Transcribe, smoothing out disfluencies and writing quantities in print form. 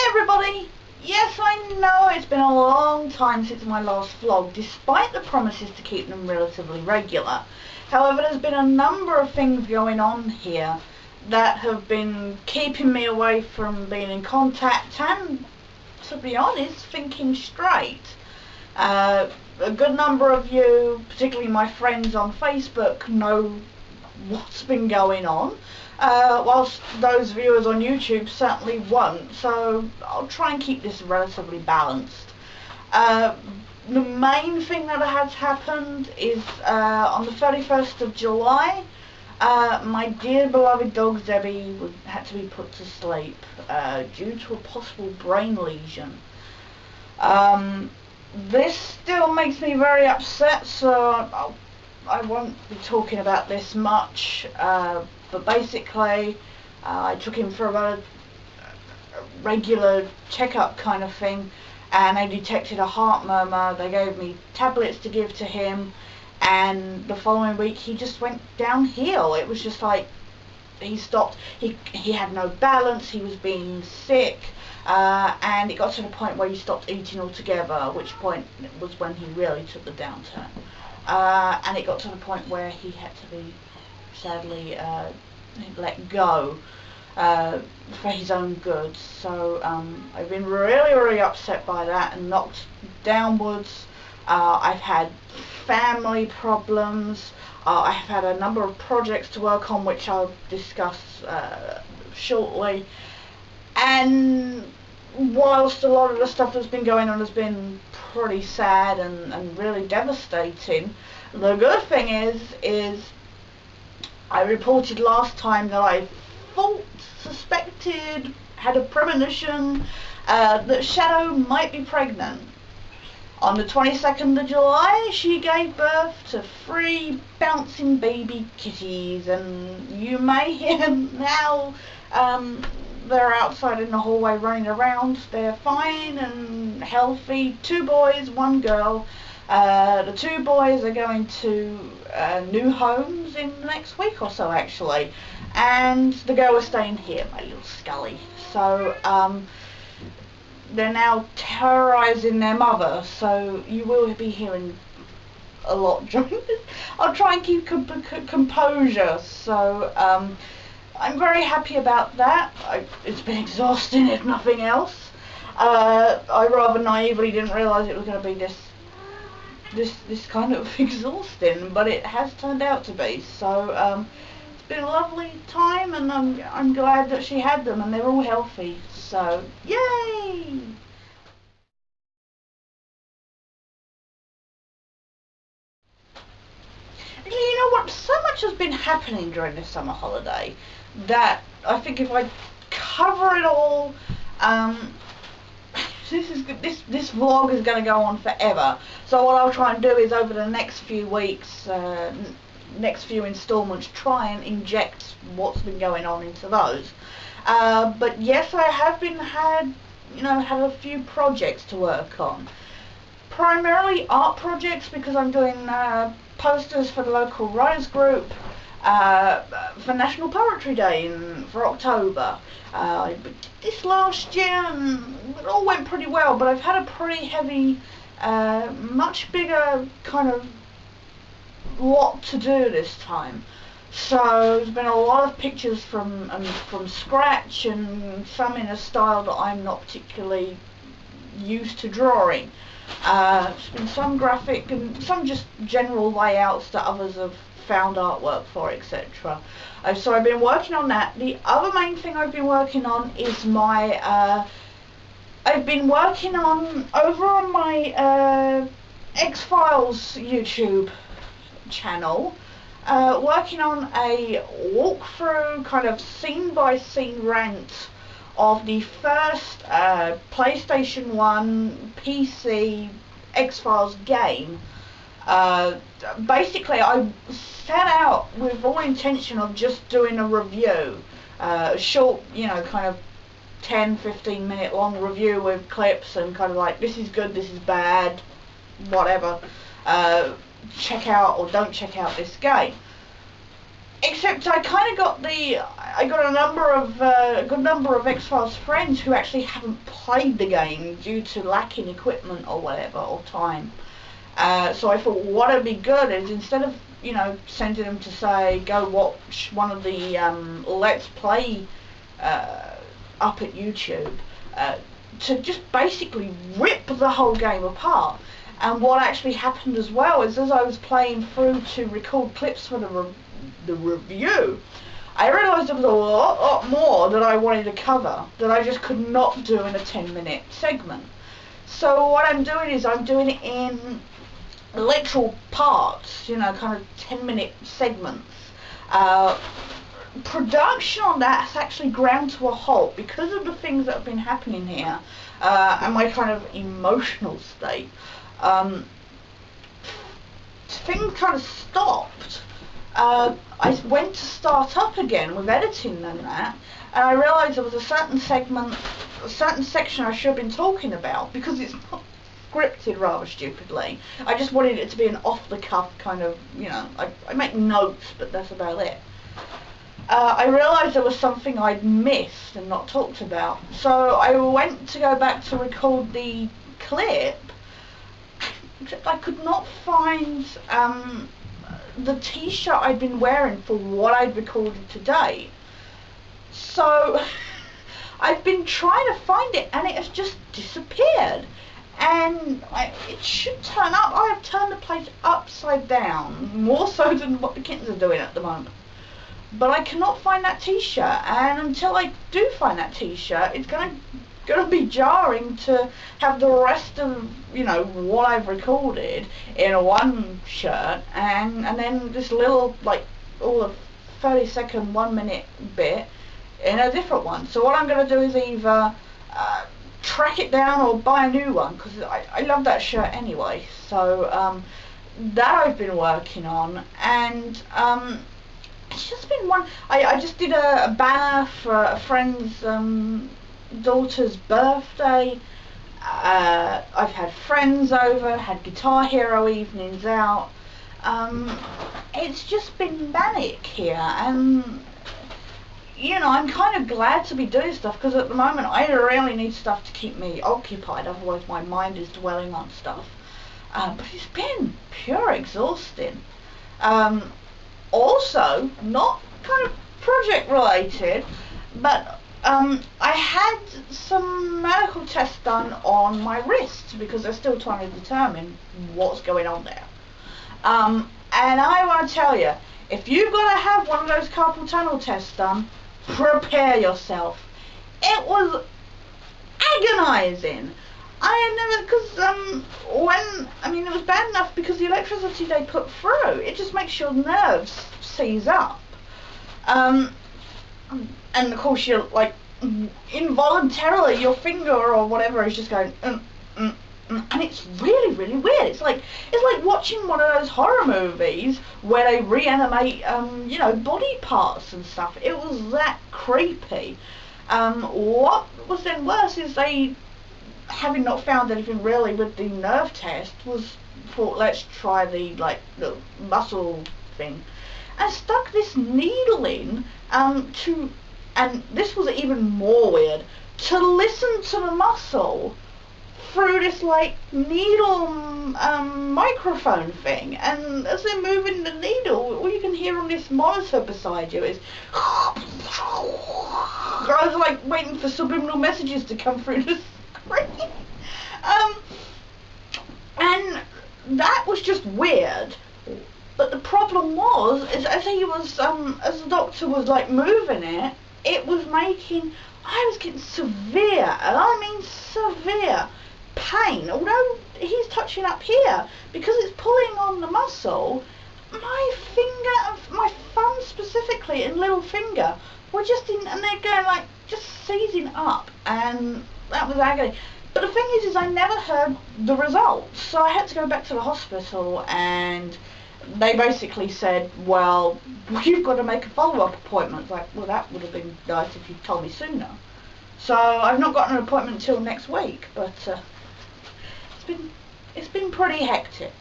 everybody! Yes, I know it's been a long time since my last vlog, despite the promises to keep them relatively regular. However, there's been a number of things going on here that have been keeping me away from being in contact and, to be honest, thinking straight. A good number of you, particularly my friends on Facebook, know what's been going on. Whilst those viewers on YouTube certainly won't, so I'll try and keep this relatively balanced. The main thing that has happened is on the 31st of July, my dear beloved dog Zebby had to be put to sleep due to a possible brain lesion. This still makes me very upset, so I won't be talking about this much. But basically, I took him for a regular checkup kind of thing, and they detected a heart murmur. They gave me tablets to give to him, and the following week he just went downhill. It was just like he stopped. He had no balance. He was being sick, and it got to the point where he stopped eating altogether. At which point was when he really took the downturn, and it got to the point where he had to be sadly let go for his own good. So I've been really upset by that and knocked downwards. I've had family problems. I've had a number of projects to work on, which I'll discuss shortly. And whilst a lot of the stuff that's been going on has been pretty sad and really devastating, the good thing is I reported last time that I suspected, had a premonition that Shadow might be pregnant. On the 22nd of July, she gave birth to 3 bouncing baby kitties, and you may hear now they're outside in the hallway running around. They're fine and healthy. 2 boys, 1 girl. The 2 boys are going to new homes in the next week or so, actually, and the girl is staying here, my little Scully. So they're now terrorising their mother, so you will be hearing a lot during this. I'll try and keep composure, so I'm very happy about that. It's been exhausting, if nothing else. I rather naively didn't realise it was going to be this kind of exhausting, but it has turned out to be. So it's been a lovely time, and I'm glad that she had them, and they're all healthy. So yay! You know what? So much has been happening during this summer holiday that I think if I cover it all, this vlog is going to go on forever. So what I'll try and do is over the next few weeks, next few installments, try and inject what's been going on into those. But yes, I have had a few projects to work on. Primarily art projects, because I'm doing posters for the local writers group for National Poetry Day for October. I did this last year and it all went pretty well, but I've had a pretty heavy, much bigger kind of lot to do this time. So there's been a lot of pictures from scratch, and some in a style that I'm not particularly used to drawing. There's been some graphic and some just general layouts that others have found artwork for, etc. So I've been working on that. The other main thing I've been working on is my I've been working on over on my X-Files YouTube channel, working on a walkthrough, kind of scene by scene rant of the first PlayStation 1 PC X-Files game. Basically, I set out with all intention of just doing a review, short, kind of 10-15 minute long review with clips and kind of like, this is good, this is bad, whatever, check out or don't check out this game. Except I kind of got I got a good number of X-Files friends who actually haven't played the game due to lacking equipment or whatever, or time. So I thought what would be good is, instead of, you know, sending them to say go watch one of the Let's Play up at YouTube, to just basically rip the whole game apart. And what actually happened as well is, as I was playing through to record clips for the review, I realised there was a lot more that I wanted to cover that I just could not do in a 10-minute segment. So what I'm doing is I'm doing it in literal parts, you know, kind of 10-minute segments. Production on that has actually ground to a halt because of the things that have been happening here, and my kind of emotional state. Things kind of stopped. I went to start up again with editing and that, and I realised there was a certain section I should have been talking about, because it's not scripted rather stupidly. I just wanted it to be an off-the-cuff kind of, you know, I make notes, but that's about it. I realised there was something I'd missed and not talked about, so I went to go back to record the clip. I could not find the t-shirt I'd been wearing for what I'd recorded today. So I've been trying to find it and it has just disappeared. And it should turn up. I have turned the place upside down, more so than what the kittens are doing at the moment. But I cannot find that t-shirt, and until I do find that t-shirt, it's gonna be jarring to have the rest of, you know, what I've recorded in a one shirt, and then this little, like, all the 30-second 1-minute bit in a different one. So what I'm gonna do is either track it down or buy a new one, because I love that shirt anyway. So that I've been working on, and it's just been one. I just did a banner for a friend's daughter's birthday. I've had friends over, had Guitar Hero evenings out. It's just been manic here, and you know, I'm kind of glad to be doing stuff, because at the moment I really need stuff to keep me occupied, otherwise my mind is dwelling on stuff. But it's been pure exhausting. Also, not kind of project related, but I had some medical tests done on my wrist, because they're still trying to determine what's going on there. And I want to tell you, if you've got to have one of those carpal tunnel tests done, prepare yourself. It was agonising. I had never, because it was bad enough because the electricity they put through, it just makes your nerves seize up. And of course you're like, involuntarily your finger or whatever is just going, and it's really, really weird. It's like watching one of those horror movies where they reanimate, you know, body parts and stuff. It was that creepy. What was then worse is they, having not found anything really with the nerve test, thought let's try the muscle thing, and stuck this needle in and this was even more weird, to listen to the muscle through this like needle microphone thing, and as they're moving the needle, all you can hear on this monitor beside you is I was like waiting for subliminal messages to come through the screen. And that was just weird. But the problem was, is as he was as the doctor was like moving it, it was making, I was getting severe, and I mean severe pain. Although he's touching up here, because it's pulling on the muscle, my finger, my thumb specifically and little finger were just in, and they're going like just seizing up, and that was agony. But the thing is I never heard the results, so I had to go back to the hospital, and they basically said, well, you've got to make a follow-up appointment. It's like, well, that would have been nice if you'd told me sooner. So I've not got an appointment until next week, but it's been pretty hectic.